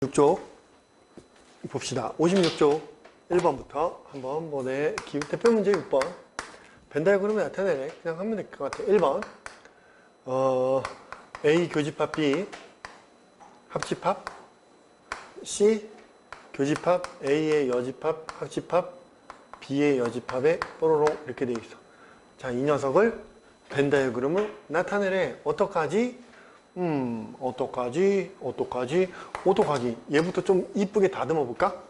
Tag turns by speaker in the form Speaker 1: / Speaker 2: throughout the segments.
Speaker 1: 56쪽 봅시다. 56쪽 1번부터 한번 보내. 대표 문제 6번. 벤 다이어그램을 나타내네. 그냥 하면 될 것 같아. 1번 A 교집합 B 합집합, C 교집합 A의 여집합 합집합, B의 여집합에 뽀로롱 이렇게 돼 있어. 자, 이 녀석을 벤 다이어그램을 나타내래. 어떡하지? 어떡하지? 얘부터 좀 이쁘게 다듬어 볼까?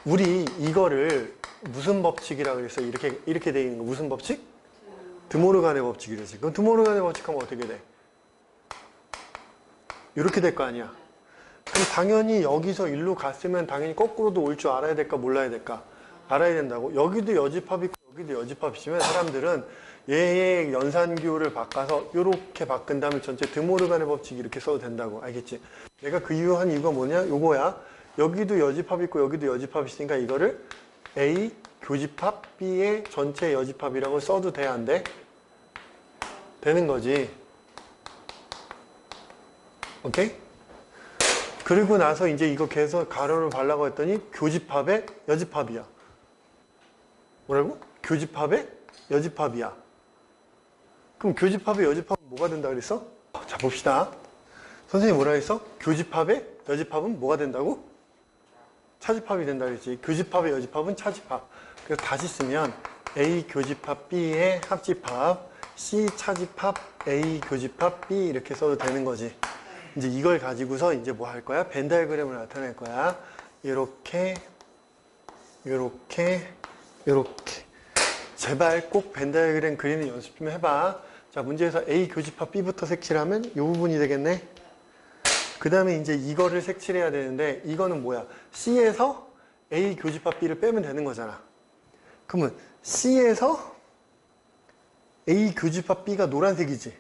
Speaker 1: 우리 이거를 무슨 법칙이라고 그랬어? 이렇게 돼 있는 거 무슨 법칙? 드모르간의 법칙이라지. 그럼 드모르간의 법칙 하면 어떻게 돼? 이렇게 될 거 아니야. 그럼 당연히 여기서 일로 갔으면 당연히 거꾸로도 올 줄 알아야 될까 몰라야 될까? 알아야 된다고. 여기도 여집합 있고 여기도 여집합 있으면 사람들은 얘의 연산기호를 바꿔서 이렇게 바꾼 다음에 전체 드모르간의 법칙 이렇게 써도 된다고. 알겠지? 내가 그 이유 한 이유가 뭐냐? 요거야. 여기도 여집합 있고 여기도 여집합 있으니까 이거를 A 교집합 B의 전체 여집합이라고 써도 돼? 안 돼? 되는 거지. 오케이? 그리고 나서 이제 이거 계속 가로를 발라고 했더니 교집합의 여집합이야. 뭐라고? 교집합의 여집합이야. 그럼 교집합의 여집합은 뭐가 된다 그랬어? 자, 봅시다. 선생님이 뭐라 했어? 교집합의 여집합은 뭐가 된다고? 차집합이 된다 그랬지. 교집합의 여집합은 차집합. 그래서 다시 쓰면 A 교집합 B의 합집합, C 차집합 A 교집합 B 이렇게 써도 되는 거지. 이제 이걸 가지고서 이제 뭐 할 거야? 벤 다이어그램을 나타낼 거야. 이렇게. 제발 꼭 벤 다이어그램 그리는 연습 좀 해봐. 자, 문제에서 A 교집합 B부터 색칠하면 이 부분이 되겠네. 그 다음에 이제 이거를 색칠해야 되는데 이거는 뭐야? C에서 A 교집합 B를 빼면 되는 거잖아. 그러면 C에서 A 교집합 B가 노란색이지.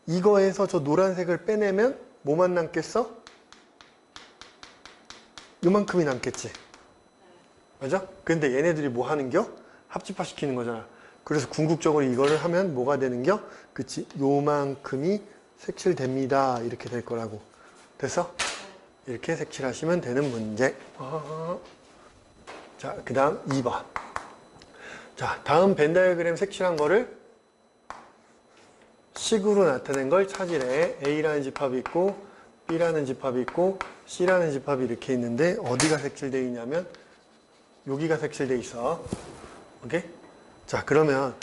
Speaker 1: 이거에서 저 노란색을 빼내면 뭐만 남겠어? 요만큼이 남겠지. 맞아? 근데 얘네들이 뭐 하는겨? 합집합 시키는 거잖아. 그래서 궁극적으로 이거를 하면 뭐가 되는겨? 그치? 요만큼이 색칠됩니다. 이렇게 될 거라고. 됐어? 이렇게 색칠하시면 되는 문제. 자, 그 다음 2번. 자, 다음 벤 다이어그램 색칠한 거를 식으로 나타낸 걸 찾으래. A라는 집합이 있고 B라는 집합이 있고 C라는 집합이 이렇게 있는데 어디가 색칠되어 있냐면 여기가 색칠되어 있어. 오케이? 자, 그러면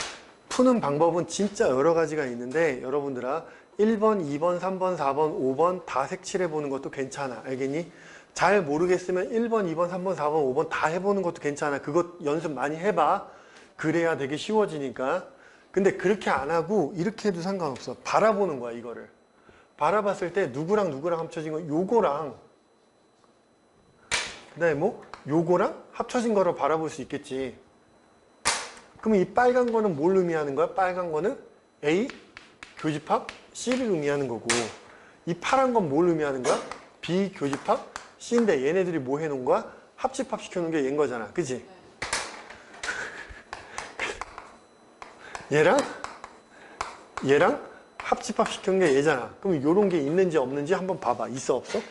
Speaker 1: 푸는 방법은 진짜 여러 가지가 있는데 여러분들아 1번, 2번, 3번, 4번, 5번 다 색칠해 보는 것도 괜찮아. 알겠니? 잘 모르겠으면 1번, 2번, 3번, 4번, 5번 다 해보는 것도 괜찮아. 그것 연습 많이 해봐. 그래야 되게 쉬워지니까. 근데 그렇게 안 하고 이렇게 해도 상관없어. 바라보는 거야, 이거를. 바라봤을 때 누구랑 누구랑 합쳐진 건 요거랑 그 다음에 뭐 요거랑 합쳐진 거로 바라볼 수 있겠지. 그럼 이 빨간 거는 뭘 의미하는 거야? 빨간 거는 A 교집합 C를 의미하는 거고 이 파란 건 뭘 의미하는 거야? B 교집합 C인데 얘네들이 뭐 해놓은 거야? 합집합 시켜놓은 게 얘인 거잖아. 그치? 얘랑 합집합 시킨 게 얘잖아. 그럼 요런 게 있는지 없는지 한번 봐봐. 있어 없어?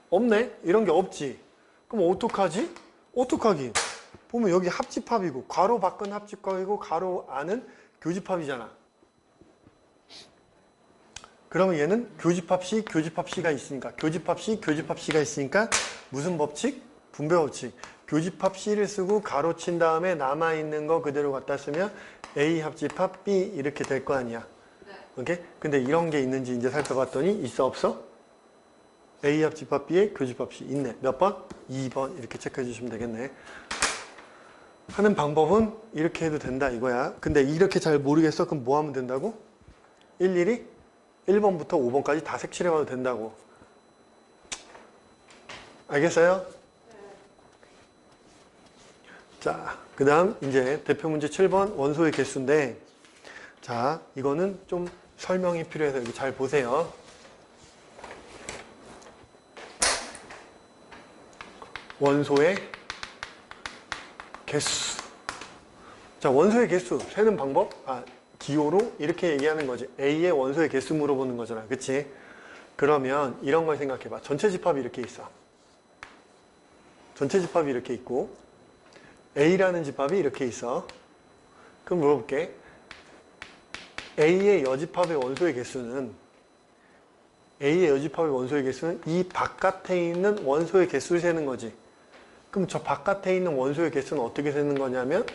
Speaker 1: 없네? 이런 게 없지. 그럼 어떡하지? 어떡하긴? 보면 여기 합집합이고 괄호 밖은 합집합이고 괄호 안은 교집합이잖아. 그러면 얘는 교집합 C, 교집합 C가 있으니까 교집합 C, 교집합 C가 있으니까 무슨 법칙? 분배 법칙. 교집합 C를 쓰고 가로 친 다음에 남아있는 거 그대로 갖다 쓰면 A 합집합 B 이렇게 될 거 아니야. 오케이? 근데 이런 게 있는지 이제 살펴봤더니 있어 없어? A 합집합 B에 교집합 C 있네. 몇 번? 2번 이렇게 체크해 주시면 되겠네. 하는 방법은 이렇게 해도 된다 이거야. 근데 이렇게 잘 모르겠어? 그럼 뭐 하면 된다고? 일일이 1번부터 5번까지 다 색칠해 봐도 된다고. 알겠어요? 자, 그 다음 이제 대표 문제 7번 원소의 개수인데 자, 이거는 좀 설명이 필요해서 여기 잘 보세요. 원소의 개수. 자, 원소의 개수 세는 방법? 기호로 이렇게 얘기하는 거지. A의 원소의 개수 물어보는 거잖아. 그치? 그러면 이런 걸 생각해봐. 전체 집합이 이렇게 있어. 전체 집합이 이렇게 있고 A라는 집합이 이렇게 있어. 그럼 물어볼게. A의 여집합의 원소의 개수는 이 바깥에 있는 원소의 개수를 세는 거지. 그럼 저 바깥에 있는 원소의 개수는 어떻게 세는 거냐면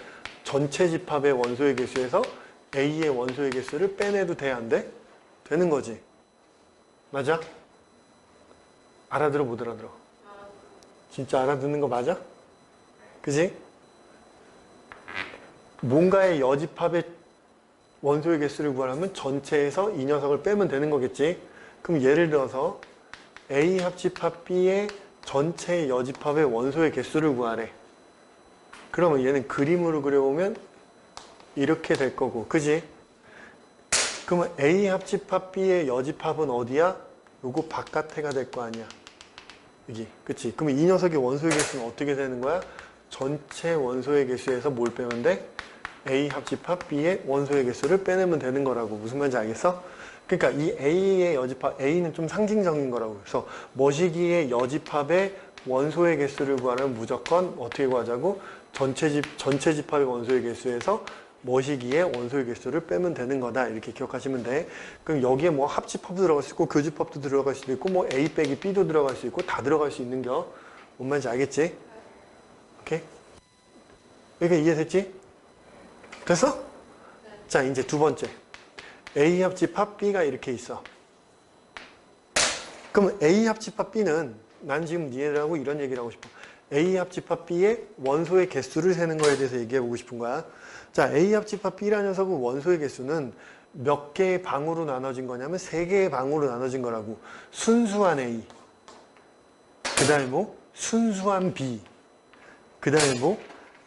Speaker 1: 전체 집합의 원소의 개수에서 A의 원소의 개수를 빼내도 돼, 안 돼? 되는 거지. 맞아? 알아들어, 못 알아들어? 진짜 알아듣는 거 맞아? 그지? 뭔가의 여집합의 원소의 개수를 구하려면 전체에서 이 녀석을 빼면 되는 거겠지? 그럼 예를 들어서 A 합집합 B의 전체 여집합의 원소의 개수를 구하래. 그러면 얘는 그림으로 그려보면 이렇게 될 거고, 그지? 그러면 A 합집합 B의 여집합은 어디야? 요거 바깥에가 될 거 아니야. 여기, 그치? 그러면 이 녀석의 원소의 개수는 어떻게 되는 거야? 전체 원소의 개수에서 뭘 빼면 돼? A 합집합 B의 원소의 개수를 빼내면 되는 거라고. 무슨 말인지 알겠어? 그러니까 이 A의 여집합, A는 좀 상징적인 거라고. 그래서 머시기의 여집합의 원소의 개수를 구하려면 무조건 어떻게 구하자고? 전체 집합의 원소의 개수에서 머시기의 원소의 개수를 빼면 되는 거다. 이렇게 기억하시면 돼. 그럼 여기에 뭐 합집합도 들어갈 수 있고 교집합도 들어갈 수도 있고 뭐 A 빼기 B도 들어갈 수 있고 다 들어갈 수 있는 겨. 뭔 말인지 알겠지? 오케이? 여기가 이해됐지? 됐어? 자, 이제 두 번째. A 합집합 B가 이렇게 있어. 그럼 A 합집합 B는 난 지금 니네들하고 이런 얘기를 하고 싶어. A 합집합 B의 원소의 개수를 세는 거에 대해서 얘기해보고 싶은 거야. 자, A 합집합 B라는 녀석은 원소의 개수는 몇 개의 방으로 나눠진 거냐면 세 개의 방으로 나눠진 거라고. 순수한 A, 그 다음에 뭐 순수한 B, 그 다음에 뭐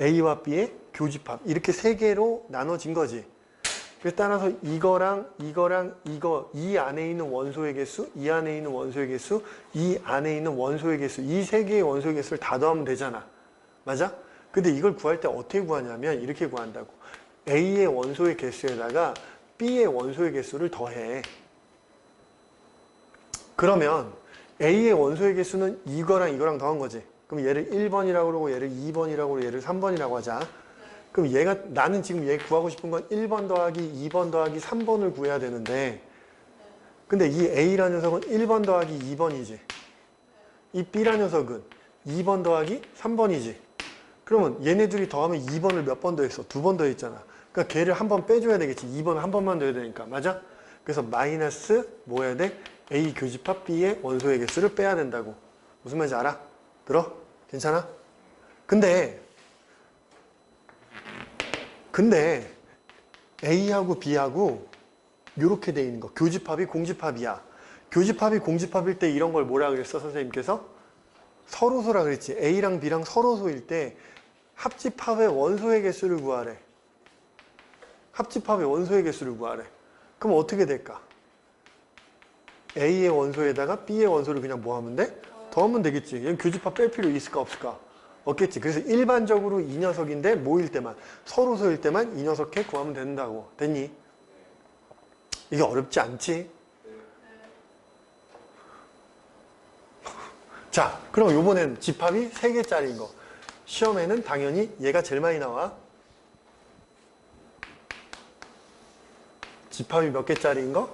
Speaker 1: A와 B의 교집합, 이렇게 세 개로 나눠진 거지. 그래서 따라서 이거랑 이거, 이 안에 있는 원소의 개수, 이 안에 있는 원소의 개수, 이 안에 있는 원소의 개수, 이 세 개의 원소의 개수를 다 더하면 되잖아. 맞아? 근데 이걸 구할 때 어떻게 구하냐면 이렇게 구한다고. A의 원소의 개수에다가 B의 원소의 개수를 더해. 그러면 A의 원소의 개수는 이거랑 더한 거지. 그럼 얘를 1번이라고 그러고 얘를 2번이라고 그러고 얘를 3번이라고 하자. 그럼 나는 지금 얘 구하고 싶은 건 1번 더하기 2번 더하기 3번을 구해야 되는데, 근데 이 A라는 녀석은 1번 더하기 2번이지. 이 B라는 녀석은 2번 더하기 3번이지. 그러면 얘네들이 더하면 2번을 몇 번 더했어? 2번 더했잖아. 그러니까 걔를 한 번 빼줘야 되겠지. 2번을 한 번만 더해야 되니까. 맞아? 그래서 마이너스 뭐 해야 돼? A 교집합 B의 원소의 개수를 빼야 된다고. 무슨 말인지 알아? 들어? 괜찮아? 근데 A하고 B하고 이렇게 돼 있는 거. 교집합이 공집합이야. 교집합이 공집합일 때 이런 걸 뭐라 그랬어? 선생님께서? 서로소라 그랬지. A랑 B랑 서로소일 때 합집합의 원소의 개수를 구하래. 합집합의 원소의 개수를 구하래. 그럼 어떻게 될까? A의 원소에다가 B의 원소를 그냥 뭐 하면 돼? 더하면 되겠지. 얘는 교집합 뺄 필요 있을까 없을까? 없겠지. 그래서 일반적으로 이 녀석인데 뭐일 때만, 서로소일 때만 이 녀석해 구하면 된다고. 됐니? 이게 어렵지 않지? 자, 그럼 요번엔 집합이 3개짜리인 거. 시험에는 당연히 얘가 제일 많이 나와. 집합이 몇 개짜리인 거?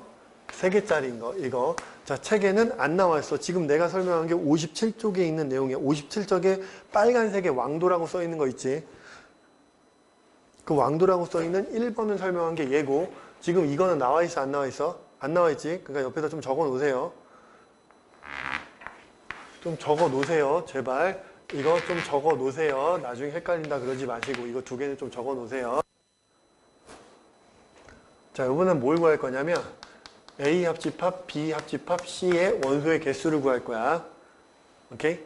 Speaker 1: 3개짜리인 거. 이거. 자, 책에는 안 나와 있어. 지금 내가 설명한 게 57쪽에 있는 내용이야. 57쪽에 빨간색에 왕도라고 써 있는 거 있지. 그 왕도라고 써 있는 1번을 설명한 게 얘고, 지금 이거는 나와 있어, 안 나와 있어? 안 나와 있지? 그러니까 옆에다 좀 적어 놓으세요. 좀 적어 놓으세요. 제발. 이거 좀 적어 놓으세요. 나중에 헷갈린다 그러지 마시고 이거 두 개는 좀 적어 놓으세요. 자, 이번엔 뭘 구할 거냐면 A 합집합, B 합집합, C의 원소의 개수를 구할 거야. 오케이?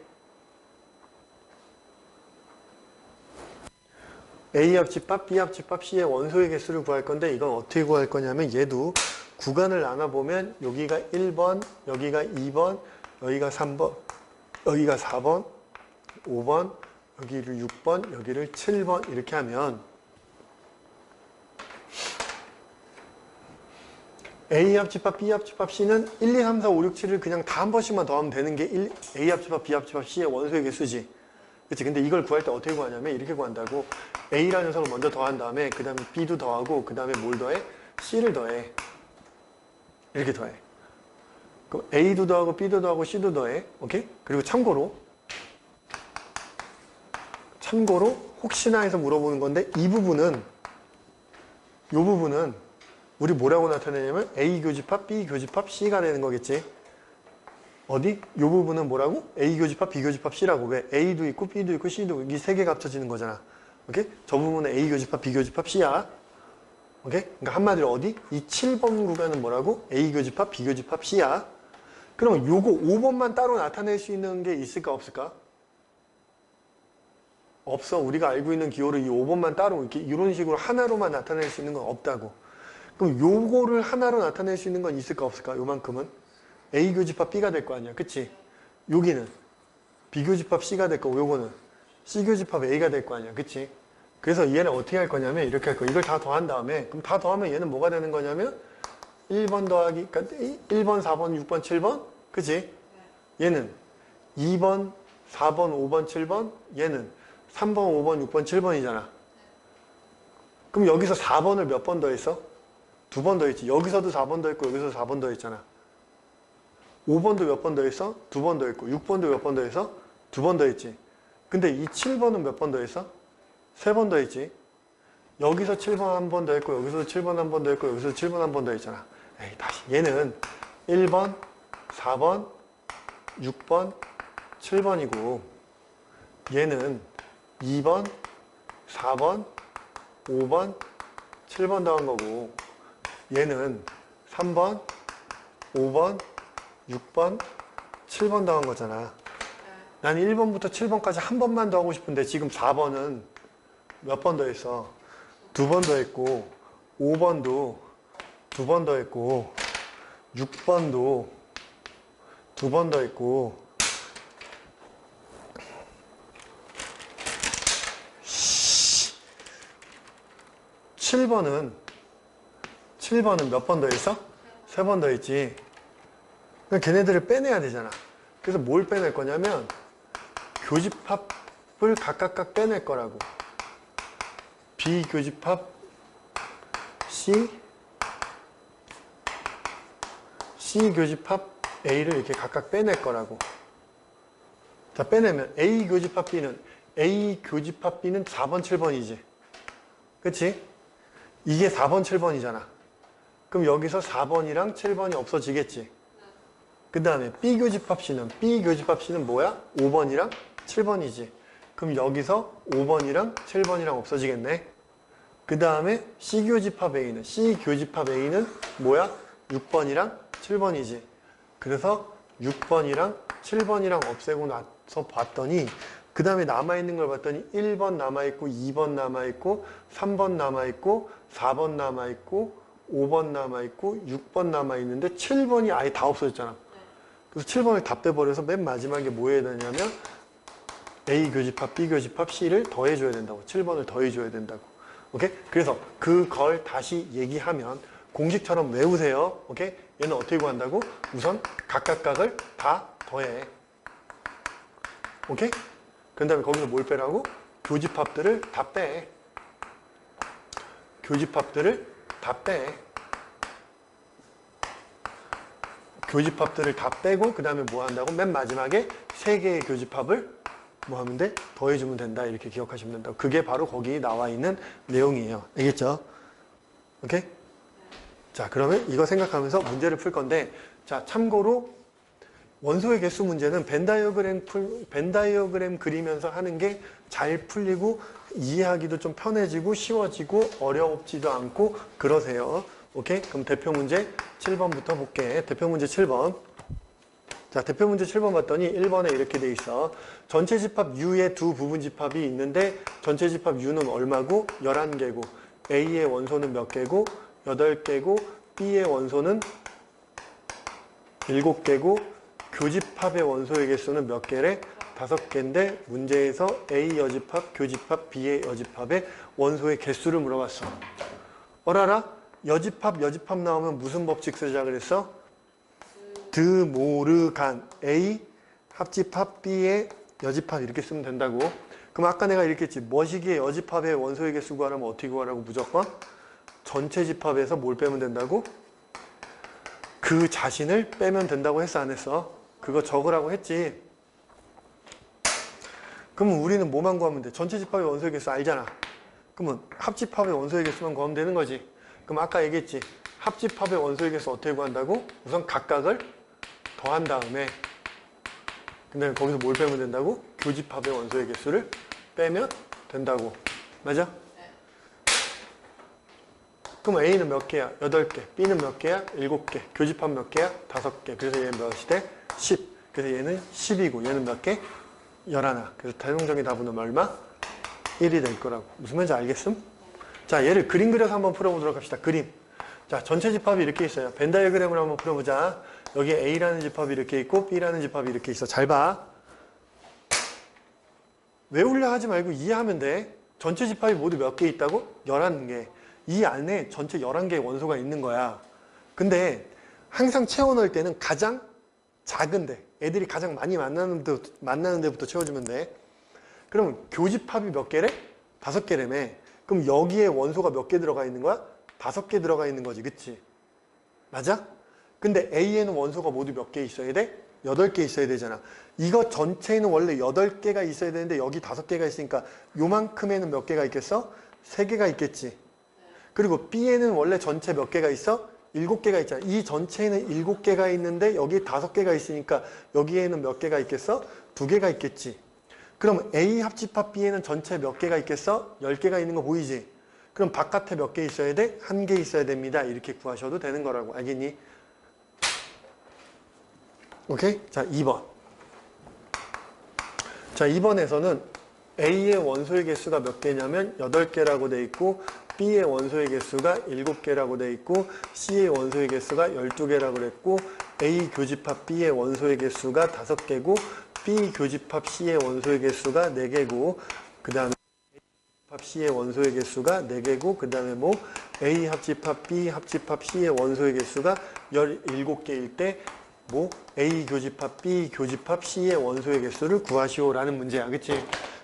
Speaker 1: A 합집합, B 합집합, C의 원소의 개수를 구할 건데 이건 어떻게 구할 거냐면 얘도 구간을 나눠보면 여기가 1번, 여기가 2번, 여기가 3번, 여기가 4번, 5번, 여기를 6번, 여기를 7번 이렇게 하면 A 합집합, B 합집합, C는 1, 2, 3, 4, 5, 6, 7을 그냥 다 한 번씩만 더하면 되는 게 A 합집합, B 합집합, C의 원소의 개수지. 그치? 근데 이걸 구할 때 어떻게 구하냐면 이렇게 구한다고. A라는 녀석을 먼저 더한 다음에 그 다음에 B도 더하고 그 다음에 뭘 더해? C를 더해. 이렇게 더해. 그럼 A도 더하고 B도 더하고 C도 더해. 오케이? 그리고 참고로 혹시나 해서 물어보는 건데 이 부분은 우리 뭐라고 나타내냐면 A 교집합, B 교집합, C가 되는 거겠지. 어디? 이 부분은 뭐라고? A 교집합, B 교집합, C라고. 왜? A도 있고 B도 있고 C도 있고 이 세 개가 합쳐지는 거잖아. 오케이? 저 부분은 A 교집합, B 교집합, C야. 오케이? 그러니까 한마디로 어디? 이 7번 구간은 뭐라고? A 교집합, B 교집합, C야. 그러면 요거 5번만 따로 나타낼 수 있는 게 있을까 없을까? 없어. 우리가 알고 있는 기호를 이 5번만 따로 이렇게 이런 식으로 하나로만 나타낼 수 있는 건 없다고. 그럼 요거를 하나로 나타낼 수 있는 건 있을까 없을까? 요만큼은 A 교집합 B가 될 거 아니야. 그치? 여기는 B 교집합 C가 될 거고 요거는 C 교집합 A가 될 거 아니야. 그치? 그래서 얘는 어떻게 할 거냐면 이렇게 할 거야. 이걸 다 더한 다음에 그럼 다 더하면 얘는 뭐가 되는 거냐면 1번 더하기 그러니까 1번, 4번, 6번, 7번 그치? 얘는 2번, 4번, 5번, 7번 얘는 3번, 5번, 6번, 7번이잖아. 그럼 여기서 4번을 몇 번 더했어? 2번 더했지. 여기서도 4번 더했고 여기서도 4번 더했잖아. 5번도 몇 번 더했어? 2번 더했고 6번도 몇 번 더했어? 2번 더했지. 근데 이 7번은 몇 번 더했어? 3번 더했지. 여기서 7번 한 번 더했고 여기서도 7번 한 번 더했고 여기서도 7번 한 번 더했잖아. 에이 다시 얘는 1번, 4번, 6번, 7번이고 얘는 2번, 4번, 5번, 7번 더한 거고 얘는 3번, 5번, 6번, 7번 더한 거잖아. 난 1번부터 7번까지 한 번만 더 하고 싶은데 지금 4번은 몇 번 더 했어? 2번 더 했고 5번도 2번 더 했고 6번도 2번 더 했고 7번은 몇 번 더 했어? 3번 더 했지. 그러니까 걔네들을 빼내야 되잖아. 그래서 뭘 빼낼 거냐면 교집합을 각각 빼낼 거라고. B 교집합 C, C 교집합 A를 이렇게 각각 빼낼 거라고. 자, 빼내면 A 교집합 B는 4번, 7번이지. 그치? 이게 4번, 7번이잖아. 그럼 여기서 4번이랑 7번이 없어지겠지. 그 다음에 B 교집합 C는 뭐야? 5번이랑 7번이지. 그럼 여기서 5번이랑 7번이랑 없어지겠네. 그 다음에 C 교집합 A는 뭐야? 6번이랑 7번이지. 그래서 6번이랑 7번이랑 없애고 나서 봤더니 그 다음에 남아있는 걸 봤더니 1번 남아있고 2번 남아있고 3번 남아있고 4번 남아있고 5번 남아있고 6번 남아있는데 7번이 아예 다 없어졌잖아. 그래서 7번을 다 빼버려서 맨 마지막에 뭐 해야 되냐면 A 교집합, B 교집합, C를 더해줘야 된다고. 7번을 더해줘야 된다고. 오케이? 그래서 그걸 다시 얘기하면 공식처럼 외우세요. 오케이? 얘는 어떻게 구한다고? 우선 각각각을 다 더해. 오케이? 그 다음에 거기서 뭘 빼라고? 교집합들을 다 빼. 교집합들을 다 빼. 교집합들을 다 빼고 그 다음에 뭐 한다고? 맨 마지막에 3개의 교집합을 뭐 하면 돼? 더해주면 된다. 이렇게 기억하시면 된다. 그게 바로 거기 나와 있는 내용이에요. 알겠죠? 오케이? 자, 그러면 이거 생각하면서 문제를 풀 건데, 자, 참고로 원소의 개수 문제는 벤다이어그램 그리면서 하는 게 잘 풀리고 이해하기도 좀 편해지고 쉬워지고 어렵지도 않고 그러세요. 오케이? 그럼 대표 문제 7번부터 볼게. 대표 문제 7번. 자, 대표 문제 7번 봤더니 1번에 이렇게 돼 있어. 전체 집합 U의 두 부분 집합이 있는데 전체 집합 U는 얼마고? 11개고 A의 원소는 몇 개고? 8개고 B의 원소는 7개고 교집합의 원소의 개수는 몇 개래? 5개인데 문제에서 A 여집합, 교집합, B의 여집합의 원소의 개수를 물어봤어. 어라라? 여집합 나오면 무슨 법칙 쓰자 그랬어? 드모르간 A 합집합 B의 여집합 이렇게 쓰면 된다고. 그럼 아까 내가 이렇게 했지. 머시기의 여집합의 원소의 개수 구하려면 어떻게 구하라고? 무조건 전체 집합에서 뭘 빼면 된다고? 그 자신을 빼면 된다고 했어 안 했어? 그거 적으라고 했지. 그러면 우리는 뭐만 구하면 돼? 전체 집합의 원소의 개수 알잖아. 그러면 합집합의 원소의 개수만 구하면 되는 거지. 그럼 아까 얘기했지. 합집합의 원소의 개수 어떻게 구한다고? 우선 각각을 더한 다음에 근데 거기서 뭘 빼면 된다고? 교집합의 원소의 개수를 빼면 된다고. 맞아?
Speaker 2: 네.
Speaker 1: 그럼 A는 몇 개야? 8개. B는 몇 개야? 7개. 교집합 몇 개야? 5개. 그래서 얘는 몇이 돼? 10. 그래서 얘는 10이고 얘는 몇 개? 11. 그래서 최종적인 답은 얼마? 1이 될 거라고. 무슨 말인지 알겠음? 자, 얘를 그림 그려서 한번 풀어보도록 합시다. 그림. 자, 전체 집합이 이렇게 있어요. 벤 다이어그램을 한번 풀어보자. 여기에 A라는 집합이 이렇게 있고 B라는 집합이 이렇게 있어. 잘 봐. 외우려 하지 말고 이해하면 돼. 전체 집합이 모두 몇 개 있다고? 11개. 이 안에 전체 11개의 원소가 있는 거야. 근데 항상 채워 넣을 때는 가장 작은데 애들이 가장 많이 만나는 데부터 채워주면 돼. 그럼 교집합이 몇 개래? 5개래매. 그럼 여기에 원소가 몇 개 들어가 있는 거야? 5개 들어가 있는 거지. 그치? 맞아? 근데 A에는 원소가 모두 몇 개 있어야 돼? 8개 있어야 되잖아. 이거 전체에는 원래 8개가 있어야 되는데 여기 5개가 있으니까 요만큼에는 몇 개가 있겠어? 3개가 있겠지. 그리고 B에는 원래 전체 몇 개가 있어? 7개가 있잖아. 이 전체에는 7개가 있는데 여기 5개가 있으니까 여기에는 몇 개가 있겠어? 2개가 있겠지. 그럼 A 합집합 B에는 전체 몇 개가 있겠어? 10개가 있는 거 보이지? 그럼 바깥에 몇 개 있어야 돼? 1개 있어야 됩니다. 이렇게 구하셔도 되는 거라고. 알겠니? 오케이? 자, 2번. 자, 2번에서는 A의 원소의 개수가 몇 개냐면 8개라고 돼 있고 B의 원소의 개수가 7개라고 돼 있고 C의 원소의 개수가 12개라고 그랬고 A 교집합 B의 원소의 개수가 5개고 B 교집합 C의 원소의 개수가 4개고 그 다음에 A 합집합 C의 원소의 개수가 4개고 그 다음에 뭐 A 합집합 B 합집합 C의 원소의 개수가 17개일 때 뭐 A 교집합 B 교집합 C의 원소의 개수를 구하시오라는 문제야. 그치?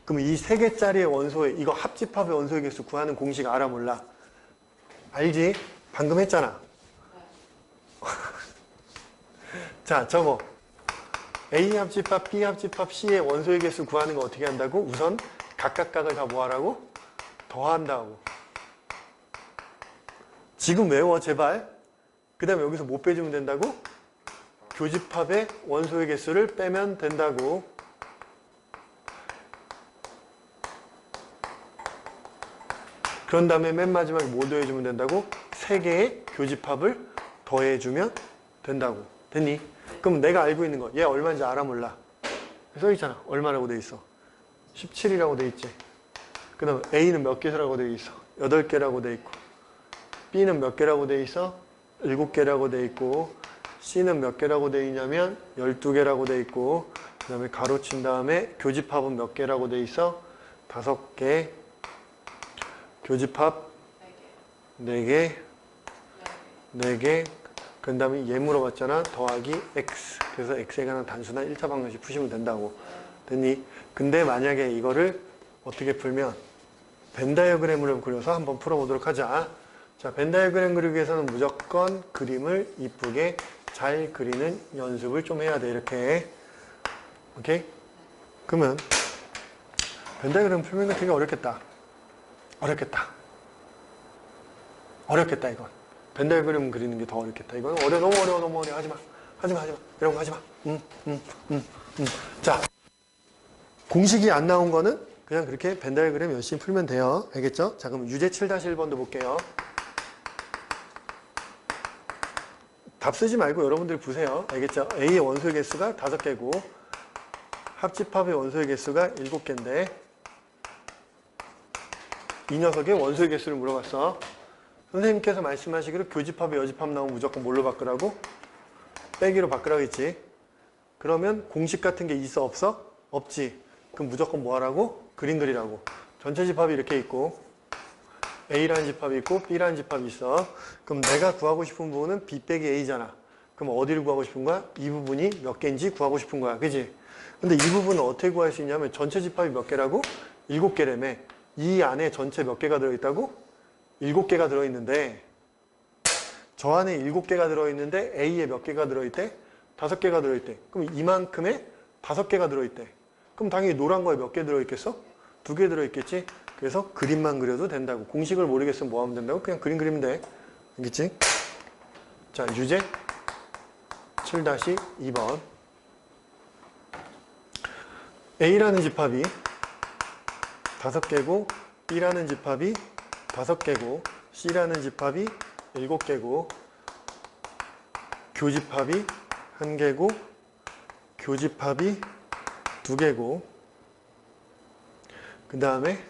Speaker 1: 그럼 이 3개짜리의 원소의 이거 합집합의 원소의 개수 구하는 공식 알아 몰라? 알지? 방금 했잖아. 자, 저거 A 합집합 B 합집합 C의 원소의 개수 구하는 거 어떻게 한다고? 우선 각각각을 다 뭐하라고? 더한다고. 지금 외워 제발. 그 다음에 여기서 못 빼주면 된다고? 교집합의 원소의 개수를 빼면 된다고. 그런 다음에 맨 마지막에 뭐 더해주면 된다고? 3개의 교집합을 더해주면 된다고. 됐니? 그럼 내가 알고 있는 거, 얘 얼마인지 알아 몰라? 써있잖아. 얼마라고 돼 있어? 17이라고 돼 있지. 그 다음에 A는 몇 개라고 돼 있어? 8개라고 돼 있고 B는 몇 개라고 돼 있어? 7개라고 돼 있고 C는 몇 개라고 돼 있냐면 12개라고 돼 있고 그 다음에 가로친 다음에 교집합은 몇 개라고 돼 있어? 5개. 교집합 4개. 4개. 그 다음에 얘 물어봤잖아. 더하기 x. 그래서 x에 관한 단순한 1차 방정식 푸시면 된다고. 됐니? 근데 만약에 이거를 어떻게 풀면 벤 다이어그램으로 그려서 한번 풀어보도록 하자. 자, 벤 다이어그램 그리기 위해서는 무조건 그림을 이쁘게 잘 그리는 연습을 좀 해야 돼. 이렇게. 오케이? 그러면 벤 다이어그램 풀면 되게 어렵겠다. 어렵겠다 이건. 벤 다이어그램 그리는 게 더 어렵겠다. 이건 너무 어려워. 하지마. 이런 거 하지마. 자, 공식이 안 나온 거는 그냥 그렇게 벤 다이어그램 열심히 풀면 돼요. 알겠죠? 자, 그럼 유제 7-1번도 볼게요. 답 쓰지 말고 여러분들이 보세요. 알겠죠? A의 원소의 개수가 5개고 합집합의 원소의 개수가 7개인데 이 녀석의 원소의 개수를 물어봤어. 선생님께서 말씀하시기로 교집합에 여집합 나오면 무조건 뭘로 바꾸라고? 빼기로 바꾸라고 했지. 그러면 공식 같은 게 있어 없어? 없지. 그럼 무조건 뭐 하라고? 그림 그리라고. 전체 집합이 이렇게 있고 A라는 집합이 있고 B라는 집합이 있어. 그럼 내가 구하고 싶은 부분은 B 빼기 A잖아. 그럼 어디를 구하고 싶은 거야? 이 부분이 몇 개인지 구하고 싶은 거야. 그지? 근데 이 부분은 어떻게 구할 수 있냐면 전체 집합이 몇 개라고? 7개라며. 이 안에 전체 몇 개가 들어있다고? 7개가 들어있는데 저 안에 7개가 들어있는데 A에 몇 개가 들어있대? 5개가 들어있대. 그럼 이만큼에 5개가 들어있대. 그럼 당연히 노란 거에 몇 개 들어있겠어? 2개 들어있겠지? 그래서 그림만 그려도 된다고. 공식을 모르겠으면 뭐 하면 된다고? 그냥 그림 그리면 돼. 알겠지? 자, 유제 7-2번. A라는 집합이 5개고 B라는 집합이 5개고 C라는 집합이 7개고 교집합이 1개고 교집합이 2개고 그 다음에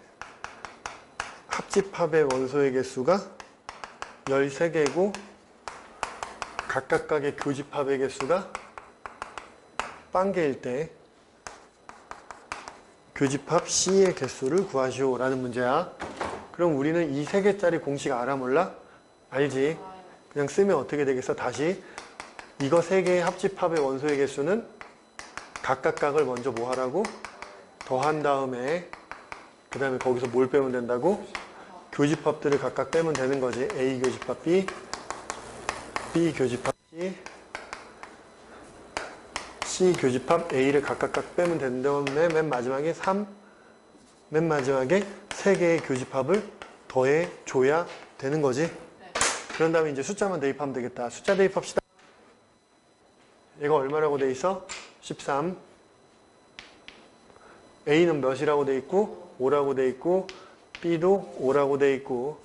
Speaker 1: 합집합의 원소의 개수가 13개고 각각각의 교집합의 개수가 빵개일 때 교집합 C의 개수를 구하시오 라는 문제야. 그럼 우리는 이 3개짜리 공식 알아 몰라? 알지? 그냥 쓰면 어떻게 되겠어? 다시 이거 3개의 합집합의 원소의 개수는 각각각을 먼저 뭐 하라고? 더한 다음에 그 다음에 거기서 뭘 빼면 된다고? 교집합들을 각각 빼면 되는 거지. A 교집합 B, B 교집합 C, C 교집합 A를 각각 빼면 된 다음에 맨 마지막에 3, 맨 마지막에 3개의 교집합을 더해 줘야 되는 거지. 네. 그런 다음에 이제 숫자만 대입하면 되겠다. 숫자 대입합시다. 얘가 얼마라고 돼 있어? 13. A는 몇이라고 돼 있고 5라고 돼 있고 B도 5라고 돼 있고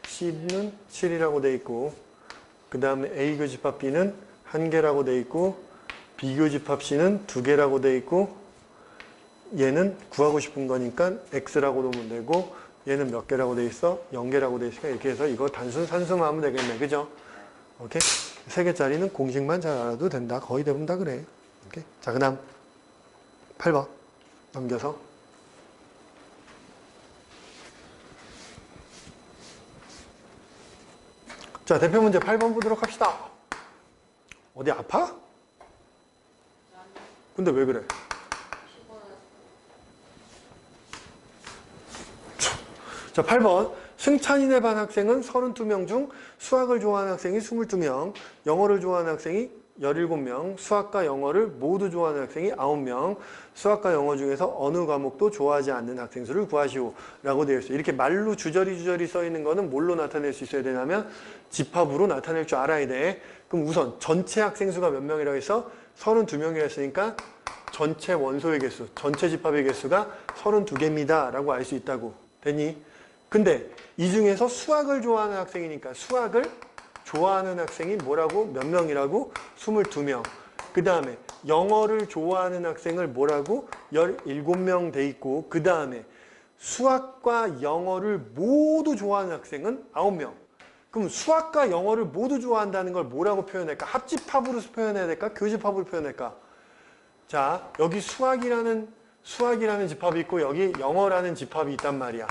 Speaker 1: C는 7이라고 돼 있고 그 다음에 A 교집합 B는 1개라고 돼 있고 B 교집합 C는 2개라고 돼 있고 얘는 구하고 싶은 거니까 X라고 놓으면 되고 얘는 몇 개라고 돼 있어? 0개라고 돼 있으니까 이렇게 해서 이거 단순 산수만 하면 되겠네. 그죠? 오케이? 3개짜리는 공식만 잘 알아도 된다. 거의 대부분 다 그래. 오케이? 자, 그 다음 8번 넘겨서 자, 대표 문제 8번 보도록 합시다. 어디 아파? 근데 왜 그래? 자, 8번. 승찬이네 반 학생은 32명 중 수학을 좋아하는 학생이 22명, 영어를 좋아하는 학생이 17명, 수학과 영어를 모두 좋아하는 학생이 9명, 수학과 영어 중에서 어느 과목도 좋아하지 않는 학생 수를 구하시오 라고 되어 있어요. 이렇게 말로 주저리 써 있는 거는 뭘로 나타낼 수 있어야 되냐면 집합으로 나타낼 줄 알아야 돼. 그럼 우선 전체 학생 수가 몇 명이라고 해서 32명이라 했으니까 전체 원소의 개수, 전체 집합의 개수가 32개입니다 라고 알 수 있다고. 되니? 근데 이 중에서 수학을 좋아하는 학생이니까 수학을 좋아하는 학생이 뭐라고? 몇 명이라고? 22명. 그 다음에 영어를 좋아하는 학생을 뭐라고? 17명 돼 있고 그 다음에 수학과 영어를 모두 좋아하는 학생은 9명. 그럼 수학과 영어를 모두 좋아한다는 걸 뭐라고 표현할까? 합집합으로 표현해야 될까? 교집합으로 표현할까? 자, 여기 수학이라는 집합이 있고 여기 영어라는 집합이 있단 말이야.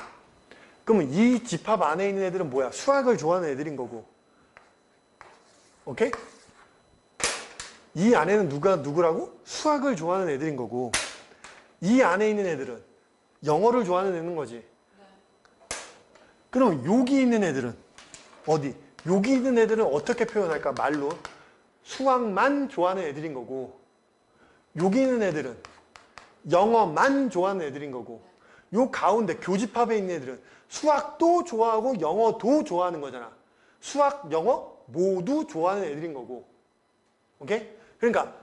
Speaker 1: 그러면 이 집합 안에 있는 애들은 뭐야? 수학을 좋아하는 애들인 거고. 오케이? 이 안에는 누구라고? 수학을 좋아하는 애들인 거고. 이 안에 있는 애들은 영어를 좋아하는 애는 거지. 그럼 여기 있는 애들은 어디? 여기 있는 애들은 어떻게 표현할까? 말로. 수학만 좋아하는 애들인 거고. 여기 있는 애들은 영어만 좋아하는 애들인 거고. 요 가운데 교집합에 있는 애들은 수학도 좋아하고 영어도 좋아하는 거잖아. 수학, 영어 모두 좋아하는 애들인 거고. 오케이? 그러니까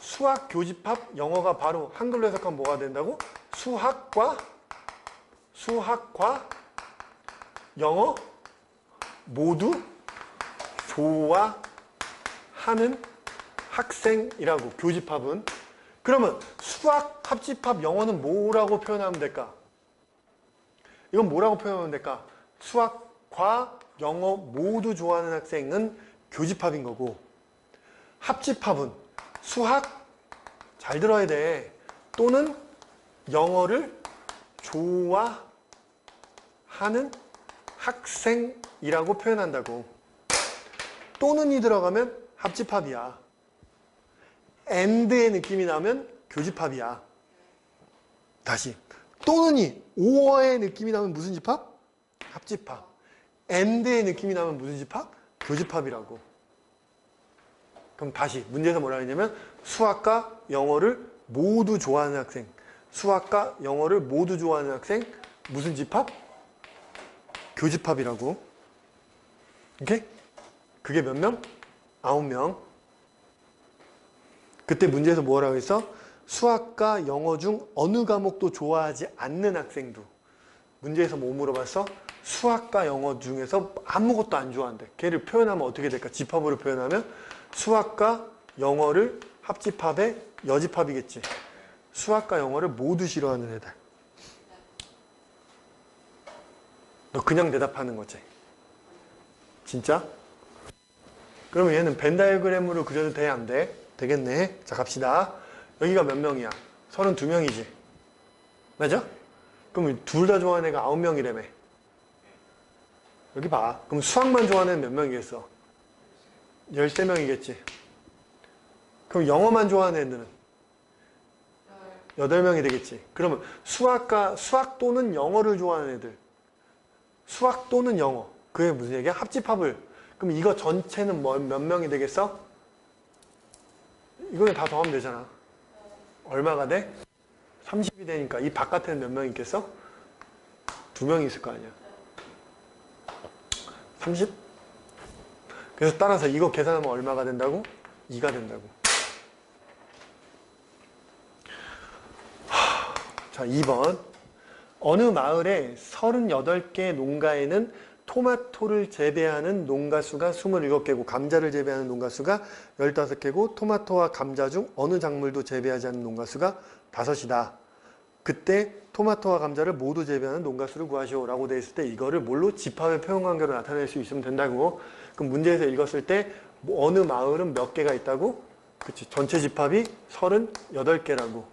Speaker 1: 수학, 교집합, 영어가 바로 한글로 해석하면 뭐가 된다고? 수학과 영어 모두 좋아하는 학생이라고. 교집합은. 그러면 수학, 합집합, 영어는 뭐라고 표현하면 될까? 이건 뭐라고 표현하면 될까? 수학과 영어 모두 좋아하는 학생은 교집합인 거고 합집합은 수학, 잘 들어야 돼, 또는 영어를 좋아하는 학생이라고 표현한다고. 또는이 들어가면 합집합이야. and의 느낌이 나면 교집합이야. 다시. 또는이 or의 느낌이 나면 무슨 집합? 합집합. and의 느낌이 나면 무슨 집합? 교집합이라고. 그럼 다시 문제에서 뭐라 했냐면 수학과 영어를 모두 좋아하는 학생. 수학과 영어를 모두 좋아하는 학생. 무슨 집합? 교집합이라고. 오케이? 그게 몇 명? 9명. 그때 문제에서 뭐라고 했어? 수학과 영어 중 어느 과목도 좋아하지 않는 학생도. 문제에서 뭐 물어봤어? 수학과 영어 중에서 아무것도 안 좋아한대. 걔를 표현하면 어떻게 될까? 집합으로 표현하면 수학과 영어를 합집합에 여집합이겠지. 수학과 영어를 모두 싫어하는 애들. 너 그냥 대답하는 거지. 진짜? 그러면 얘는 벤 다이어그램으로 그려도 돼? 안 돼? 되겠네. 자, 갑시다. 여기가 몇 명이야? 32명이지. 맞아? 그럼 둘 다 좋아하는 애가 9명이라며. 여기 봐. 그럼 수학만 좋아하는 애는 몇 명이겠어? 13명이겠지. 그럼 영어만 좋아하는 애들은? 8명이 되겠지. 그러면 수학 또는 영어를 좋아하는 애들. 수학 또는 영어. 그게 무슨 얘기야? 합집합을. 그럼 이거 전체는 몇 명이 되겠어? 이거는 다 더하면 되잖아. 얼마가 돼? 30이 되니까 이 바깥에는 몇 명 있겠어? 2명이 있을 거 아니야. 30? 그래서 따라서 이거 계산하면 얼마가 된다고? 2가 된다고. 자, 2번. 어느 마을의 38개 농가에는 토마토를 재배하는 농가수가 27개고 감자를 재배하는 농가수가 15개고 토마토와 감자 중 어느 작물도 재배하지 않는 농가수가 5이다. 그때 토마토와 감자를 모두 재배하는 농가수를 구하시오 라고 되어 있을 때 이거를 뭘로? 집합의 표현관계로 나타낼 수 있으면 된다고. 그럼 문제에서 읽었을 때 어느 마을은 몇 개가 있다고? 그치. 전체 집합이 38개라고.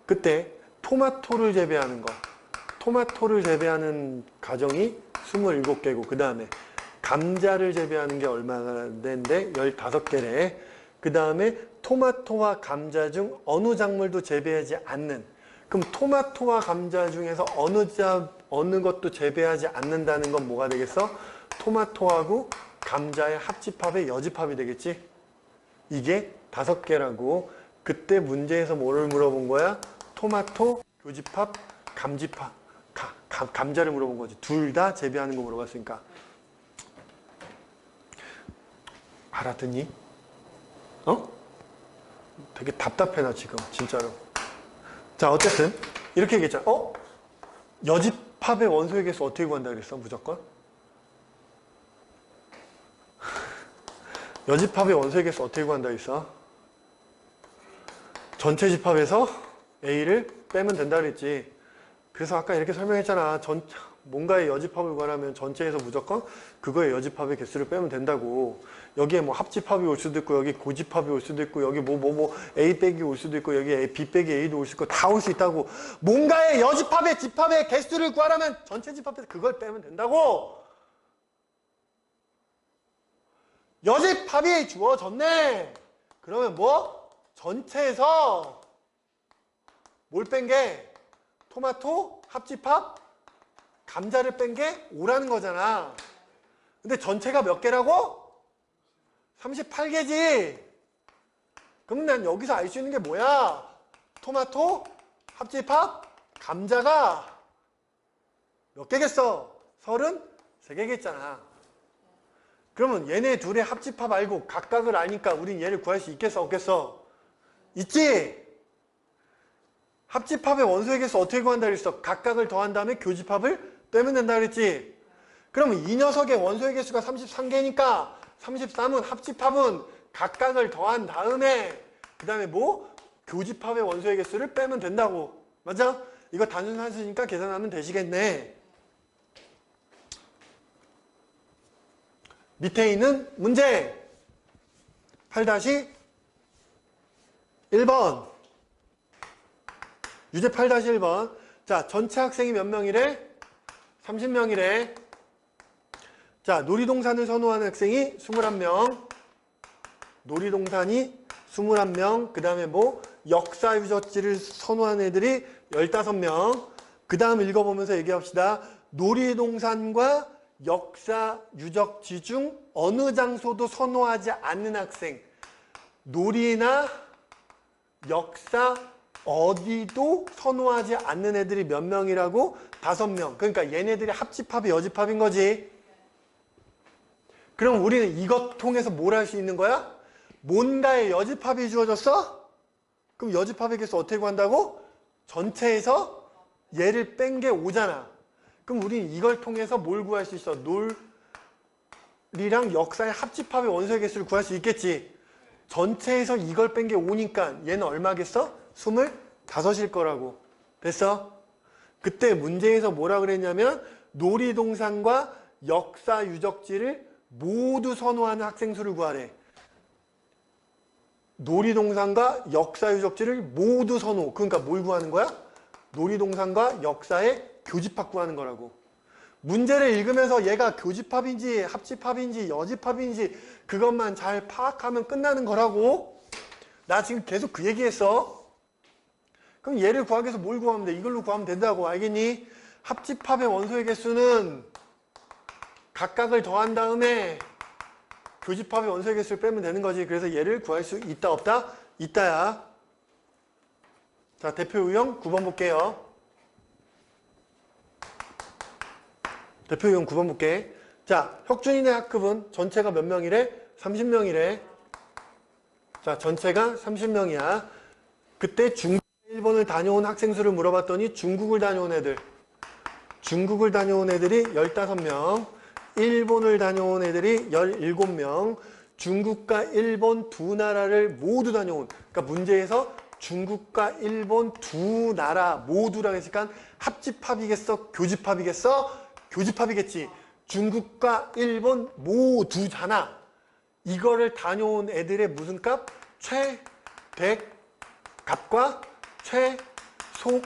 Speaker 1: 그때 토마토를 재배하는 거. 토마토를 재배하는 가정이 27개고 그 다음에 감자를 재배하는 게 얼마가 되는데 15개래. 그 다음에 토마토와 감자 중 어느 작물도 재배하지 않는. 그럼 토마토와 감자 중에서 어느 것도 재배하지 않는다는 건 뭐가 되겠어? 토마토하고 감자의 합집합의 여집합이 되겠지? 이게 5개라고. 그때 문제에서 뭐를 물어본 거야? 토마토, 교집합, 감집합. 감자를 물어본 거지. 둘 다 재배하는 거 물어봤으니까. 알았더니? 어? 되게 답답해 나 지금 진짜로. 자, 어쨌든 이렇게 얘기했잖아. 여집합의 원소의 개수 어떻게 구한다 그랬어? 무조건? 여집합의 원소의 개수 어떻게 구한다 그랬어? 전체 집합에서 A를 빼면 된다 그랬지. 그래서 아까 이렇게 설명했잖아. 뭔가의 여집합을 구하려면 전체에서 무조건 그거의 여집합의 개수를 빼면 된다고. 여기에 뭐 합집합이 올 수도 있고 여기 고집합이 올 수도 있고 여기 A 빼기 올 수도 있고 여기 B 빼기 A도 올 수 있고 다 올 수 있다고. 뭔가의 여집합의 집합의 개수를 구하려면 전체 집합에서 그걸 빼면 된다고. 여집합이 주어졌네. 그러면 뭐? 전체에서 뭘 뺀 게? 토마토, 합집합, 감자를 뺀 게 5라는 거잖아. 근데 전체가 몇 개라고? 38개지. 그럼 난 여기서 알 수 있는 게 뭐야? 토마토, 합집합, 감자가 몇 개겠어? 33개겠잖아. 그러면 얘네 둘의 합집합 알고 각각을 아니까 우린 얘를 구할 수 있겠어? 없겠어? 있지? 합집합의 원소의 개수 어떻게 구한다 그랬어? 각각을 더한 다음에 교집합을 빼면 된다 그랬지? 그러면 이 녀석의 원소의 개수가 33개니까 33은 합집합은 각각을 더한 다음에 그 다음에 뭐? 교집합의 원소의 개수를 빼면 된다고. 맞아? 이거 단순 산수니까 계산하면 되시겠네. 밑에 있는 문제 8-1번 유제 8-1번. 자, 전체 학생이 몇 명이래? 30명이래. 자, 놀이동산을 선호하는 학생이 21명. 놀이동산이 21명. 그 다음에 뭐 역사 유적지를 선호하는 애들이 15명. 그 다음 읽어보면서 얘기합시다. 놀이동산과 역사 유적지 중 어느 장소도 선호하지 않는 학생. 놀이나 역사 어디도 선호하지 않는 애들이 몇 명이라고? 5명. 그러니까 얘네들이 합집합이 여집합인 거지. 그럼 우리는 이것 통해서 뭘 할 수 있는 거야? 뭔가의 여집합이 주어졌어? 그럼 여집합의 개수 어떻게 구한다고? 전체에서 얘를 뺀 게 5잖아. 그럼 우리는 이걸 통해서 뭘 구할 수 있어? 놀이랑 역사의 합집합의 원소의 개수를 구할 수 있겠지. 전체에서 이걸 뺀 게 5니까 얘는 얼마겠어? 25일 거라고. 됐어? 그때 문제에서 뭐라 그랬냐면 놀이동산과 역사 유적지를 모두 선호하는 학생 수를 구하래. 놀이동산과 역사 유적지를 모두 선호. 그러니까 뭘 구하는 거야? 놀이동산과 역사의 교집합 구하는 거라고. 문제를 읽으면서 얘가 교집합인지 합집합인지 여집합인지 그것만 잘 파악하면 끝나는 거라고. 나 지금 계속 그 얘기했어. 그럼 얘를 구하기 위해서 뭘 구하면 돼? 이걸로 구하면 된다고. 알겠니? 합집합의 원소의 개수는 각각을 더한 다음에 교집합의 원소의 개수를 빼면 되는 거지. 그래서 얘를 구할 수 있다 없다? 있다야. 자, 대표 유형 9번 볼게요. 대표 유형 9번 볼게. 자, 혁준이네 학급은 전체가 몇 명이래? 30명이래. 자, 전체가 30명이야. 그때 중국, 일본을 다녀온 학생 수를 물어봤더니 중국을 다녀온 애들이 15명, 일본을 다녀온 애들이 17명, 중국과 일본 두 나라를 모두 다녀온, 그러니까 문제에서 중국과 일본 두 나라 모두라고 했으니까 합집합이겠어? 교집합이겠어? 교집합이겠지. 중국과 일본 모두잖아. 이거를 다녀온 애들의 무슨 값? 최대 값과 최소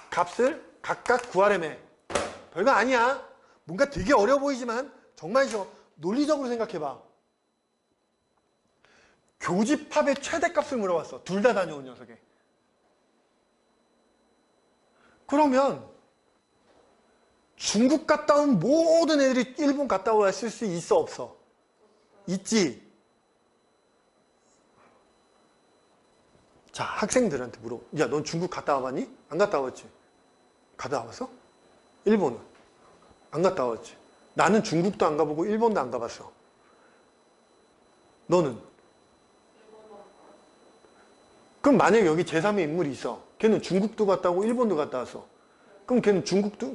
Speaker 1: 값을 각각 구하래매. 별거 아니야. 뭔가 되게 어려워 보이지만 정말 쉬워. 논리적으로 생각해봐. 교집합의 최대값을 물어봤어. 둘 다 다녀온 녀석에. 그러면 중국 갔다 온 모든 애들이 일본 갔다 왔을 수 있어 없어? 있지. 자, 학생들한테 물어. 야, 넌 중국 갔다 와봤니? 안 갔다 왔지? 갔다 와봤어? 일본은? 안 갔다 왔지? 나는 중국도 안 가보고 일본도 안 가봤어. 너는? 그럼 만약에 여기 제3의 인물이 있어. 걔는 중국도 갔다 오고 일본도 갔다 왔어. 그럼 걔는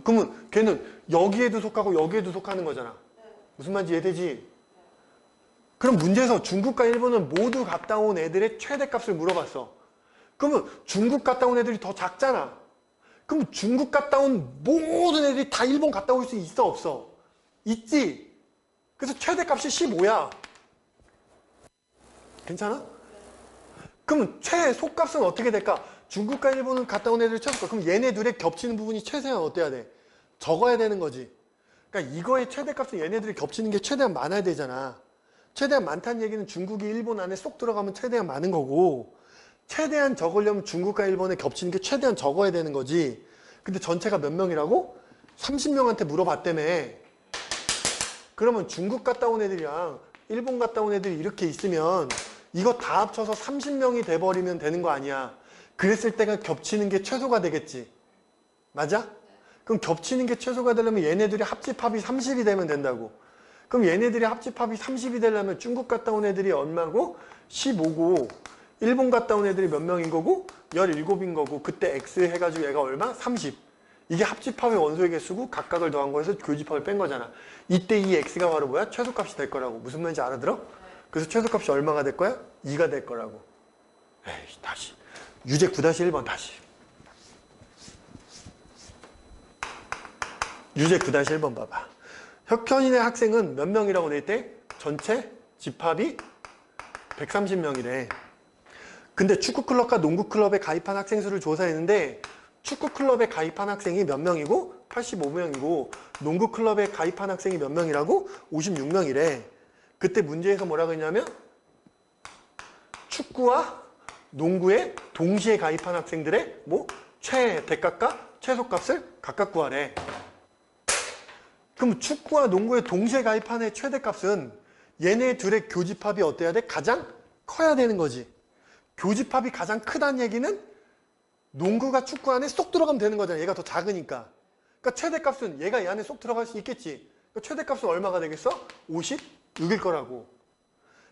Speaker 1: 그러면 걔는 여기에도 속하고 여기에도 속하는 거잖아. 무슨 말인지 이해되지? 그럼 문제에서 중국과 일본은 모두 갔다 온 애들의 최대값을 물어봤어. 그러면 중국 갔다 온 애들이 더 작잖아. 그럼 중국 갔다 온 모든 애들이 다 일본 갔다 올 수 있어 없어? 있지. 그래서 최대값이 15야. 괜찮아? 그럼 최소값은 어떻게 될까? 중국과 일본은 갔다 온 애들이 최소값. 그럼 얘네 둘의 겹치는 부분이 최대한 어때야 돼? 적어야 되는 거지. 그러니까 이거의 최대값은 얘네들이 겹치는 게 최대한 많아야 되잖아. 최대한 많다는 얘기는 중국이 일본 안에 쏙 들어가면 최대한 많은 거고, 최대한 적으려면 중국과 일본에 겹치는 게 최대한 적어야 되는 거지. 근데 전체가 몇 명이라고? 30명한테 물어봤다며. 그러면 중국 갔다 온 애들이랑 일본 갔다 온 애들이 이렇게 있으면 이거 다 합쳐서 30명이 돼버리면 되는 거 아니야. 그랬을 때가 겹치는 게 최소가 되겠지. 맞아? 그럼 겹치는 게 최소가 되려면 얘네들이 합집합이 30이 되면 된다고. 그럼 얘네들이 합집합이 30이 되려면 중국 갔다 온 애들이 얼마고? 15고, 일본 갔다 온 애들이 몇 명인 거고? 17인 거고, 그때 X 해가지고 얘가 얼마? 30. 이게 합집합의 원소의 개수고 각각을 더한 거에서 교집합을 뺀 거잖아. 이때 이 X가 바로 뭐야? 최소값이 될 거라고. 무슨 말인지 알아들어? 그래서 최소값이 얼마가 될 거야? 2가 될 거라고. 에이, 다시. 유제 9-1번 다시. 유제 9-1번 봐봐. 혁현이네 학생은 몇 명이라고 돼 있대? 전체 집합이 130명이래. 근데 축구클럽과 농구클럽에 가입한 학생 수를 조사했는데 축구클럽에 가입한 학생이 몇 명이고 85명이고 농구 클럽에 가입한 학생이 몇 명이라고? 56명이래. 그때 문제에서 뭐라고 했냐면 축구와 농구에 동시에 가입한 학생들의 뭐 최대값과 최소값을 각각 구하래. 그럼 축구와 농구에 동시에 가입한 애 최대값은 얘네 둘의 교집합이 어때야 돼? 가장 커야 되는 거지. 교집합이 가장 크다는 얘기는 농구가 축구 안에 쏙 들어가면 되는 거잖아. 얘가 더 작으니까. 그러니까 최대값은 얘가 이 안에 쏙 들어갈 수 있겠지. 그러니까 최대값은 얼마가 되겠어? 56일 거라고.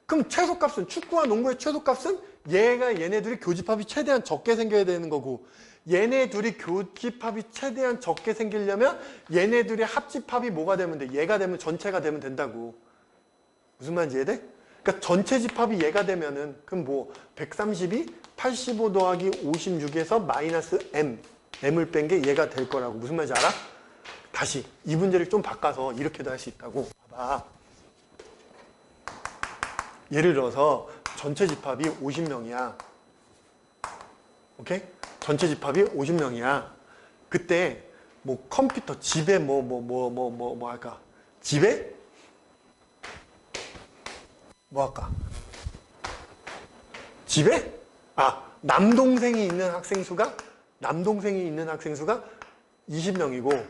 Speaker 1: 그럼 최소값은 축구와 농구의 최소값은 얘네들이 교집합이 최대한 적게 생겨야 되는 거고 얘네 둘이 교집합이 최대한 적게 생기려면 얘네 둘의 합집합이 뭐가 되면 돼? 얘가 되면 전체가 되면 된다고. 무슨 말인지 이해돼? 그러니까 전체 집합이 얘가 되면은 그럼 뭐 132, 85 더하기 56에서 마이너스 m을 뺀 게 얘가 될 거라고. 무슨 말인지 알아? 다시 이 문제를 좀 바꿔서 이렇게도 할 수 있다고. 봐봐. 예를 들어서 전체 집합이 50명이야. 오케이? 전체 집합이 50명이야. 그때 뭐 컴퓨터 집에 뭐 할까? 집에 뭐 할까? 집에 남동생이 있는 학생 수가 20명이고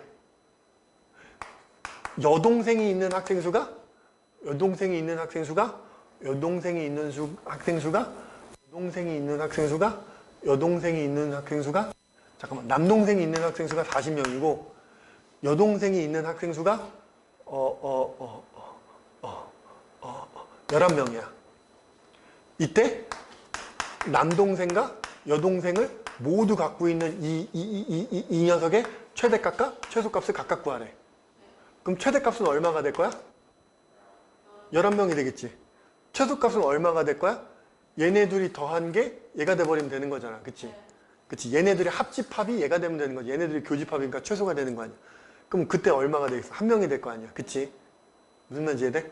Speaker 1: 여동생이 있는 학생 수가 잠깐만, 남동생이 있는 학생 수가 40명이고 여동생이 있는 학생 수가 11명이야. 이때 남동생과 여동생을 모두 갖고 있는 이 녀석의 최대값과 최소값을 각각 구하래. 그럼 최대값은 얼마가 될 거야? 11명이 되겠지. 최소값은 얼마가 될 거야? 얘네 둘이 더한 게 얘가 돼버리면 되는 거잖아. 그치? 그치? 얘네들의 합집합이 얘가 되면 되는 거지. 얘네들이 교집합이니까 최소가 되는 거 아니야. 그럼 그때 얼마가 되겠어? 한 명이 될 거 아니야. 그치? 무슨 말인지 이해돼?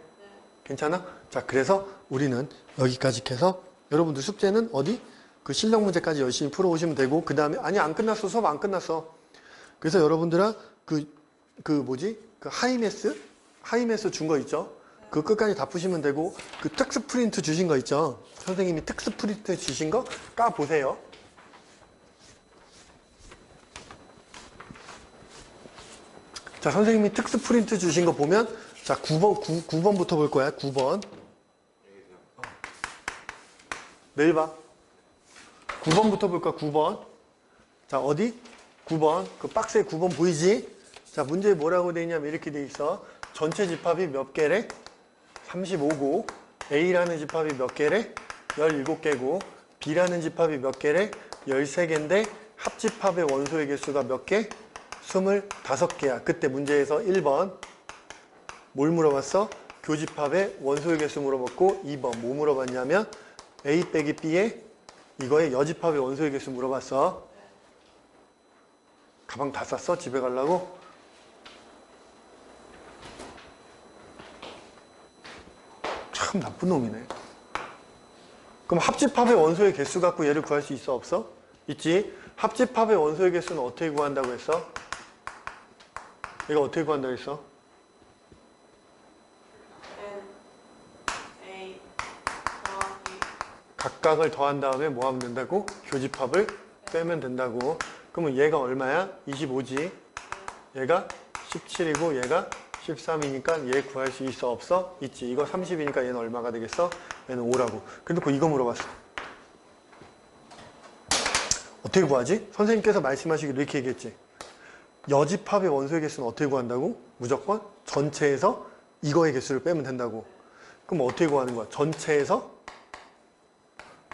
Speaker 1: 괜찮아? 자, 그래서 우리는 여기까지 해서 여러분들 숙제는 어디? 그 실력 문제까지 열심히 풀어오시면 되고 그 다음에 아니 안 끝났어. 수업 안 끝났어. 그래서 여러분들아 그 하이메스 준 거 있죠? 그 끝까지 다 푸시면 되고 그 특수 프린트 주신 거 있죠? 선생님이 특수 프린트 주신 거 까보세요. 자, 선생님이 특수 프린트 주신 거 보면 자, 9번부터 볼 거야. 9번. 내일 봐. 9번부터 볼 거야. 9번. 자, 어디? 9번. 그 박스에 9번 보이지? 자, 문제에 뭐라고 돼 있냐면 이렇게 돼 있어. 전체 집합이 몇 개래? 35고 A라는 집합이 몇 개래? 17개고 B라는 집합이 몇 개래? 13개인데 합집합의 원소의 개수가 몇 개? 25개야. 그때 문제에서 1번 뭘 물어봤어? 교집합의 원소의 개수 물어봤고 2번 뭐 물어봤냐면 A 빼기 B의 이거의 여집합의 원소의 개수 물어봤어. 가방 다 쌌어? 집에 가려고? 참 나쁜 놈이네. 그럼 합집합의 원소의 개수 갖고 얘를 구할 수 있어? 없어? 있지? 합집합의 원소의 개수는 어떻게 구한다고 했어? 얘가 어떻게 구한다고 했어? 각각을 더한 다음에 뭐 하면 된다고? 교집합을 빼면 된다고. 그러면 얘가 얼마야? 25지. 얘가 17이고 얘가 13이니까 얘 구할 수 있어? 없어? 있지. 이거 30이니까 얘는 얼마가 되겠어? 얘는 5라고. 근데 이거 물어봤어. 어떻게 구하지? 선생님께서 말씀하시기로 이렇게 얘기했지. 여집합의 원소의 개수는 어떻게 구한다고? 무조건 전체에서 이거의 개수를 빼면 된다고. 그럼 어떻게 구하는 거야? 전체에서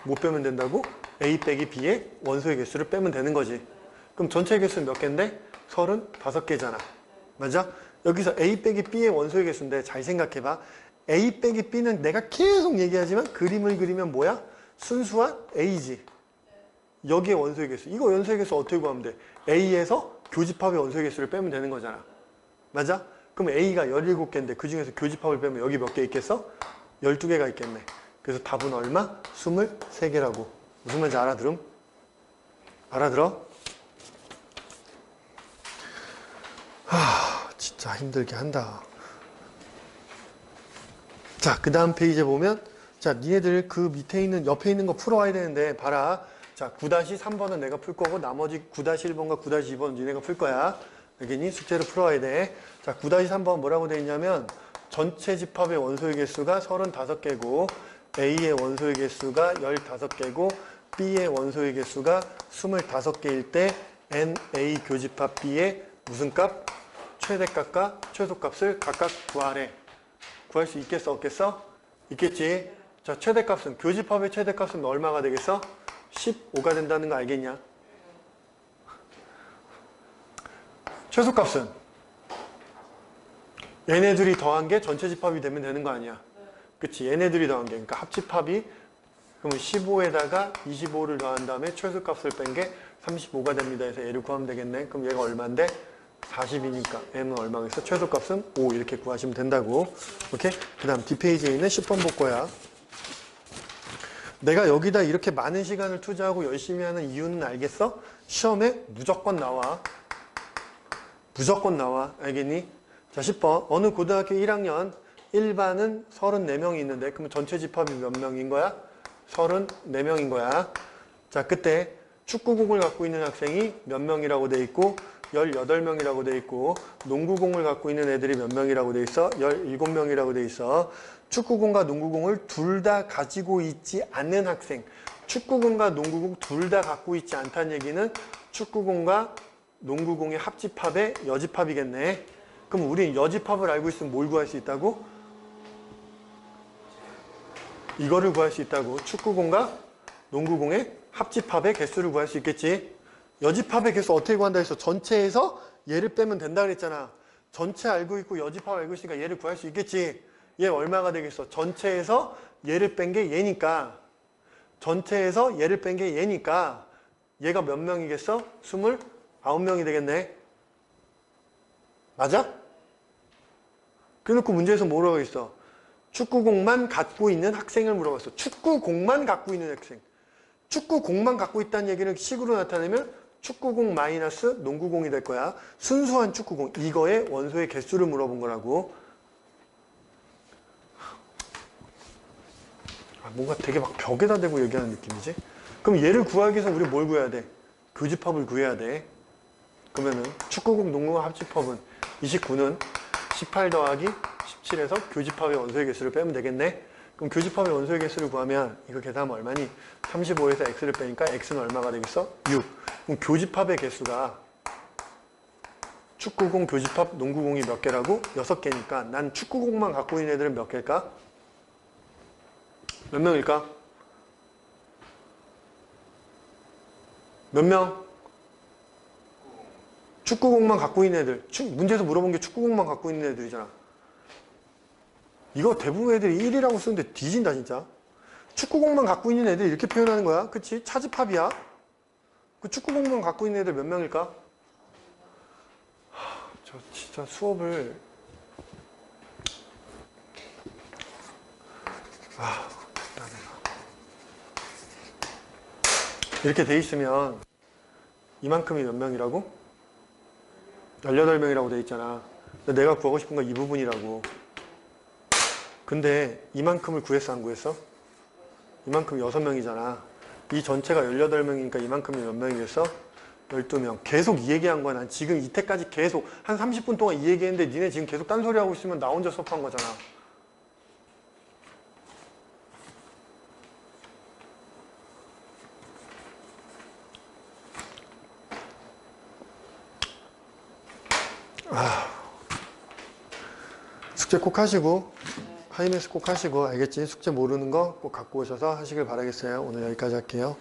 Speaker 1: 뭐 빼면 된다고? A 빼기 B의 원소의 개수를 빼면 되는 거지. 그럼 전체 개수는 몇 개인데? 35개잖아. 맞아? 여기서 A 빼기 B의 원소의 개수인데 잘 생각해봐. A 빼기 B는 내가 계속 얘기하지만 그림을 그리면 뭐야? 순수한 A지. 여기에 원소의 개수. 이거 원소의 개수 어떻게 구하면 돼? A에서 교집합의 원소의 개수를 빼면 되는 거잖아. 맞아? 그럼 A가 17개인데 그 중에서 교집합을 빼면 여기 몇 개 있겠어? 12개가 있겠네. 그래서 답은 얼마? 23개라고. 무슨 말인지 알아들음? 알아들어? 자, 힘들게 한다. 자, 그 다음 페이지에 보면, 자, 니네들 그 밑에 있는, 옆에 있는 거 풀어와야 되는데, 봐라. 자, 9-3번은 내가 풀 거고, 나머지 9-1번과 9-2번은 니네가 풀 거야. 알겠니? 숙제를 풀어와야 돼. 자, 9-3번 뭐라고 되어 있냐면, 전체 집합의 원소의 개수가 35개고, A의 원소의 개수가 15개고, B의 원소의 개수가 25개일 때, NA 교집합 B의 무슨 값? 최대값과 최소값을 각각 구하래. 구할 수 있겠어, 없겠어? 있겠지? 자, 최대값은, 교집합의 최대값은 얼마가 되겠어? 15가 된다는 거 알겠냐? 최소값은? 얘네들이 더한 게 전체 집합이 되면 되는 거 아니야? 그치? 얘네들이 더한 게. 그러니까 합집합이, 그러면 15에다가 25를 더한 다음에 최소값을 뺀 게 35가 됩니다. 해서 얘를 구하면 되겠네. 그럼 얘가 얼마인데? 40이니까 m은 얼마겠어? 최소값은 5 이렇게 구하시면 된다고. 오케이? 그 다음 뒷페이지에 있는 10번 볼 거야. 내가 여기다 이렇게 많은 시간을 투자하고 열심히 하는 이유는 알겠어? 시험에 무조건 나와. 무조건 나와. 알겠니? 자, 10번. 어느 고등학교 1학년 1반은 34명이 있는데 그러면 전체 집합이 몇 명인 거야? 34명인 거야. 자, 그때 축구공을 갖고 있는 학생이 몇 명이라고 돼 있고 18명이라고 돼 있고 농구공을 갖고 있는 애들이 몇 명이라고 돼 있어? 17명이라고 돼 있어. 축구공과 농구공을 둘 다 가지고 있지 않는 학생. 축구공과 농구공 둘 다 갖고 있지 않다는 얘기는 축구공과 농구공의 합집합의 여집합이겠네. 그럼 우린 여집합을 알고 있으면 뭘 구할 수 있다고? 이거를 구할 수 있다고. 축구공과 농구공의 합집합의 개수를 구할 수 있겠지. 여집합의 개수 어떻게 구한다 했어? 전체에서 얘를 빼면 된다 그랬잖아. 전체 알고 있고 여집합 알고 있으니까 얘를 구할 수 있겠지. 얘 얼마가 되겠어? 전체에서 얘를 뺀 게 얘니까. 전체에서 얘를 뺀 게 얘니까 얘가 몇 명이겠어? 29명이 되겠네. 맞아? 그래놓고 문제에서 뭐라고 했어? 축구공만 갖고 있는 학생을 물어봤어. 축구공만 갖고 있는 학생. 축구공만 갖고 있다는 얘기를 식으로 나타내면 축구공 마이너스 농구공이 될 거야. 순수한 축구공. 이거의 원소의 개수를 물어본 거라고. 뭔가 되게 막 벽에다 대고 얘기하는 느낌이지? 그럼 얘를 구하기 위해서 우리 뭘 구해야 돼? 교집합을 구해야 돼. 그러면은 축구공 농구공 합집합은 29는 18 더하기 17에서 교집합의 원소의 개수를 빼면 되겠네? 그럼 교집합의 원소의 개수를 구하면 이거 계산하면 얼마니? 35에서 x를 빼니까 x는 얼마가 되겠어? 6. 그럼 교집합의 개수가 축구공, 교집합, 농구공이 몇 개라고? 6개니까 난 축구공만 갖고 있는 애들은 몇 개일까? 몇 명일까? 몇 명? 축구공만 갖고 있는 애들. 문제에서 물어본 게 축구공만 갖고 있는 애들이잖아. 이거 대부분 애들이 1이라고 쓰는데 뒤진다 진짜. 축구공만 갖고 있는 애들 이렇게 표현하는 거야. 그치? 차집합이야. 그 축구공만 갖고 있는 애들 몇 명일까? 저 진짜 수업을 됐다 내가. 이렇게 돼 있으면 이만큼이 몇 명이라고? 18명이라고 돼 있잖아. 근데 내가 구하고 싶은 건 이 부분이라고. 근데 이만큼을 구했어 안 구했어? 이만큼 6명이잖아. 이 전체가 18명이니까 이만큼이 몇 명이겠어? 12명. 계속 이 얘기한 거야. 난 지금 이때까지 계속 한 30분 동안 이 얘기했는데 니네 지금 계속 딴소리 하고 있으면 나 혼자 수업한 거잖아. 숙제 꼭 하시고 하이메스 꼭 하시고 알겠지? 숙제 모르는 거 꼭 갖고 오셔서 하시길 바라겠어요. 오늘 여기까지 할게요.